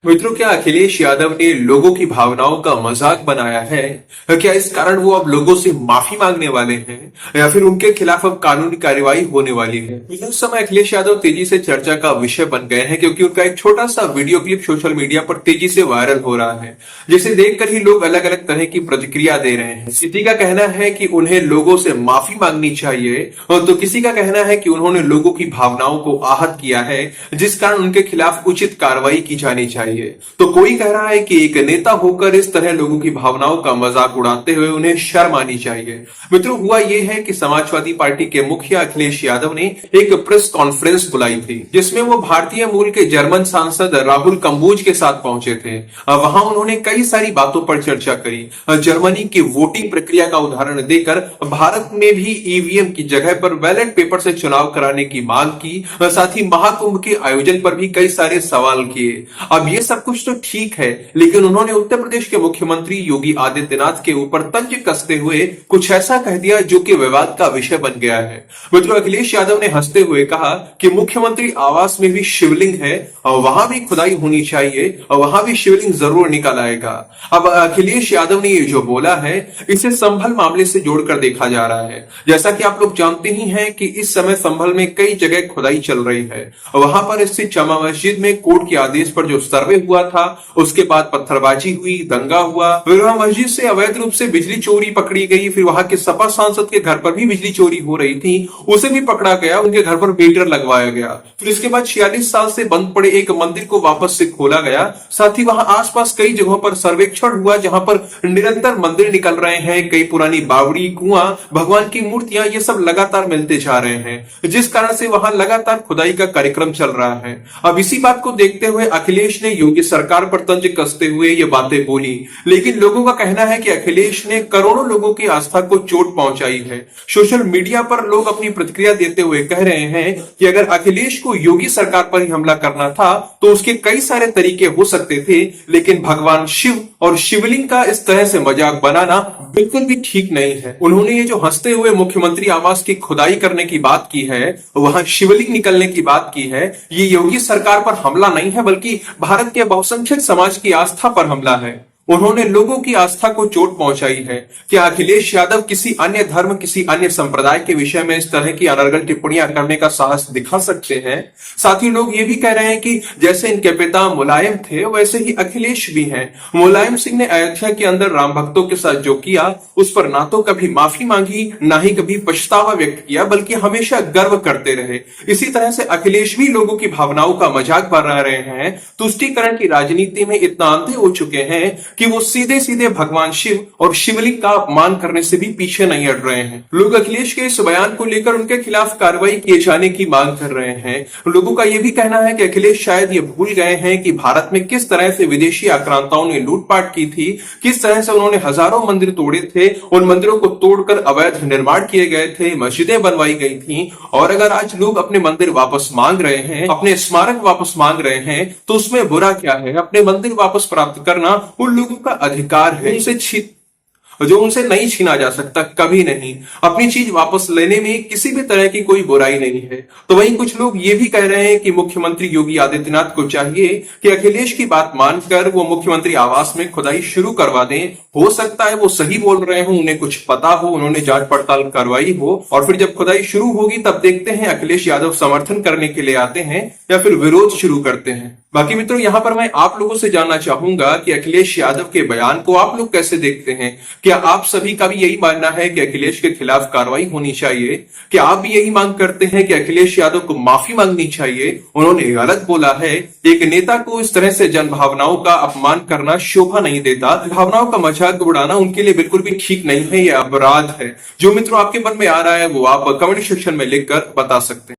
मित्रों, क्या अखिलेश यादव ने लोगों की भावनाओं का मजाक बनाया है? क्या इस कारण वो अब लोगों से माफी मांगने वाले हैं या फिर उनके खिलाफ अब कानूनी कार्रवाई होने वाली है? उस समय अखिलेश यादव तेजी से चर्चा का विषय बन गए हैं क्योंकि उनका एक छोटा सा वीडियो क्लिप सोशल मीडिया पर तेजी से वायरल हो रहा है, जिसे देखकर ही लोग अलग अलग तरह की प्रतिक्रिया दे रहे हैं। किसी का कहना है कि उन्हें लोगों से माफी मांगनी चाहिए और तो किसी का कहना है कि उन्होंने लोगों की भावनाओं को आहत किया है, जिस कारण उनके खिलाफ उचित कार्रवाई की जानी चाहिए। तो कोई कह रहा है कि एक नेता होकर इस तरह लोगों की भावनाओं का मजाक उड़ाते हुए उन्हें शर्म आनी चाहिए। मित्रों, हुआ यह है कि समाजवादी पार्टी के मुखिया अखिलेश यादव ने एक प्रेस कॉन्फ्रेंस बुलाई थी, जिसमें वो भारतीय मूल के जर्मन सांसद राहुल कंबोज के साथ पहुंचे थे। वहां उन्होंने कई सारी बातों पर चर्चा करी। जर्मनी की वोटिंग प्रक्रिया का उदाहरण देकर भारत में भी ईवीएम की जगह पर बैलेट पेपर से चुनाव कराने की मांग की। साथ ही महाकुंभ के आयोजन पर भी कई सारे सवाल किए। अब ये सब कुछ तो ठीक है, लेकिन उन्होंने उत्तर प्रदेश के मुख्यमंत्री योगी आदित्यनाथ के ऊपर तंज कसते हुए कुछ ऐसा कह दिया जो कि विवाद का विषय बन गया है। मित्रों, अखिलेश यादव ने हंसते हुए कहा कि मुख्यमंत्री आवास में भी शिवलिंग है और वहां भी खुदाई होनी चाहिए और वहां भी शिवलिंग जरूर निकल आएगा। अब अखिलेश यादव ने ये जो बोला है, इसे संभल मामले से जोड़कर देखा जा रहा है। जैसा कि आप लोग जानते ही हैं कि इस समय संभल में कई जगह खुदाई चल रही है। वहां पर स्थित जमा मस्जिद में कोर्ट के आदेश पर जो सर्वे हुआ था, उसके बाद पत्थरबाजी हुई, दंगा हुआ, फिर वहां मस्जिद से अवैध रूप से बिजली चोरी पकड़ी गई। फिर वहां के सपा सांसद के घर पर भी बिजली चोरी हो रही थी, उसे भी पकड़ा गया, उनके घर पर मीटर लगवाया गया। फिर इसके बाद 46 साल से बंद पड़े एक मंदिर को वापस से खोला गया। साथ ही वहां आसपास कई जगहों पर सर्वेक्षण हुआ, जहां पर निरंतर मंदिर निकल रहे हैं। कई पुरानी बावड़ी, कुआं, भगवान की मूर्तियां, ये सब लगातार मिलते जा रहे हैं, जिस कारण से वहां लगातार खुदाई का कार्यक्रम चल रहा है। अब इसी बात को देखते हुए अखिलेश ने योगी सरकार पर तंज कसते हुए ये बातें बोली, लेकिन लोगों का कहना है कि अखिलेश ने करोड़ों लोगों की आस्था को चोट पहुंचाई है। सोशल मीडिया पर लोग अपनी प्रतिक्रिया देते हुए कह रहे हैं कि अगर अखिलेश को योगी सरकार पर ही हमला करना था तो उसके कई सारे तरीके हो सकते थे, लेकिन भगवान शिव और शिवलिंग का इस तरह से मजाक बनाना बिल्कुल भी ठीक नहीं है। उन्होंने ये जो हंसते हुए मुख्यमंत्री आवास की खुदाई करने की बात की है, वहां शिवलिंग निकलने की बात की है, ये योगी सरकार पर हमला नहीं है, बल्कि भारत के बहुसंख्यक समाज की आस्था पर हमला है। उन्होंने लोगों की आस्था को चोट पहुंचाई है। क्या अखिलेश यादव किसी अन्य धर्म, किसी अन्य संप्रदाय के विषय में इस तरह की अनर्गल टिप्पणियां करने का साहस दिखा सकते हैं? साथ ही लोग ये भी कह रहे हैं कि जैसे इनके पिता मुलायम थे, वैसे ही अखिलेश भी हैं। मुलायम सिंह ने अयोध्या के अंदर राम भक्तों के साथ जो किया, उस पर ना तो कभी माफी मांगी, ना ही कभी पछतावा व्यक्त किया, बल्कि हमेशा गर्व करते रहे। इसी तरह से अखिलेश भी लोगों की भावनाओं का मजाक बना रहे हैं। तुष्टीकरण की राजनीति में इतना अंधे हो चुके हैं कि वो सीधे सीधे भगवान शिव और शिवलिंग का अपमान करने से भी पीछे नहीं हट रहे हैं। लोग अखिलेश के इस बयान को लेकर उनके खिलाफ कार्रवाई किए जाने की मांग कर रहे हैं। लोगों का यह भी कहना है कि अखिलेश शायद ये भूल गए हैं कि भारत में किस तरह से विदेशी आक्रांताओं ने लूटपाट की थी, किस तरह से उन्होंने हजारों मंदिर तोड़े थे, उन मंदिरों को तोड़कर अवैध निर्माण किए गए थे, मस्जिदें बनवाई गई थी। और अगर आज लोग अपने मंदिर वापस मांग रहे हैं, अपने स्मारक वापस मांग रहे हैं, तो उसमें बुरा क्या है? अपने मंदिर वापस प्राप्त करना उन लोगों का अधिकार है, जो उनसे नहीं छीना जा सकता, कभी नहीं। अपनी चीज वापस लेने में किसी भी तरह की कोई बुराई नहीं है। तो वहीं कुछ लोग ये भी कह रहे हैं कि मुख्यमंत्री योगी आदित्यनाथ को चाहिए कि अखिलेश की बात मानकर वो मुख्यमंत्री आवास में खुदाई शुरू करवा दें। हो सकता है वो सही बोल रहे हो, उन्हें कुछ पता हो, उन्होंने जांच पड़ताल करवाई हो, और फिर जब खुदाई शुरू होगी तब देखते हैं अखिलेश यादव समर्थन करने के लिए आते हैं या फिर विरोध शुरू करते हैं। बाकी मित्रों, यहां पर मैं आप लोगों से जानना चाहूंगा कि अखिलेश यादव के बयान को आप लोग कैसे देखते हैं? क्या आप सभी का भी यही मानना है कि अखिलेश के खिलाफ कार्रवाई होनी चाहिए? क्या आप भी यही मांग करते हैं कि अखिलेश यादव को माफी मांगनी चाहिए? उन्होंने गलत बोला है। एक नेता को इस तरह से जन भावनाओं का अपमान करना शोभा नहीं देता। भावनाओं का मजाक उड़ाना उनके लिए बिल्कुल भी ठीक नहीं है, यह अपराध है। जो मित्रों आपके मन में आ रहा है वो आप कमेंट सेक्शन में लिखकर बता सकते हैं।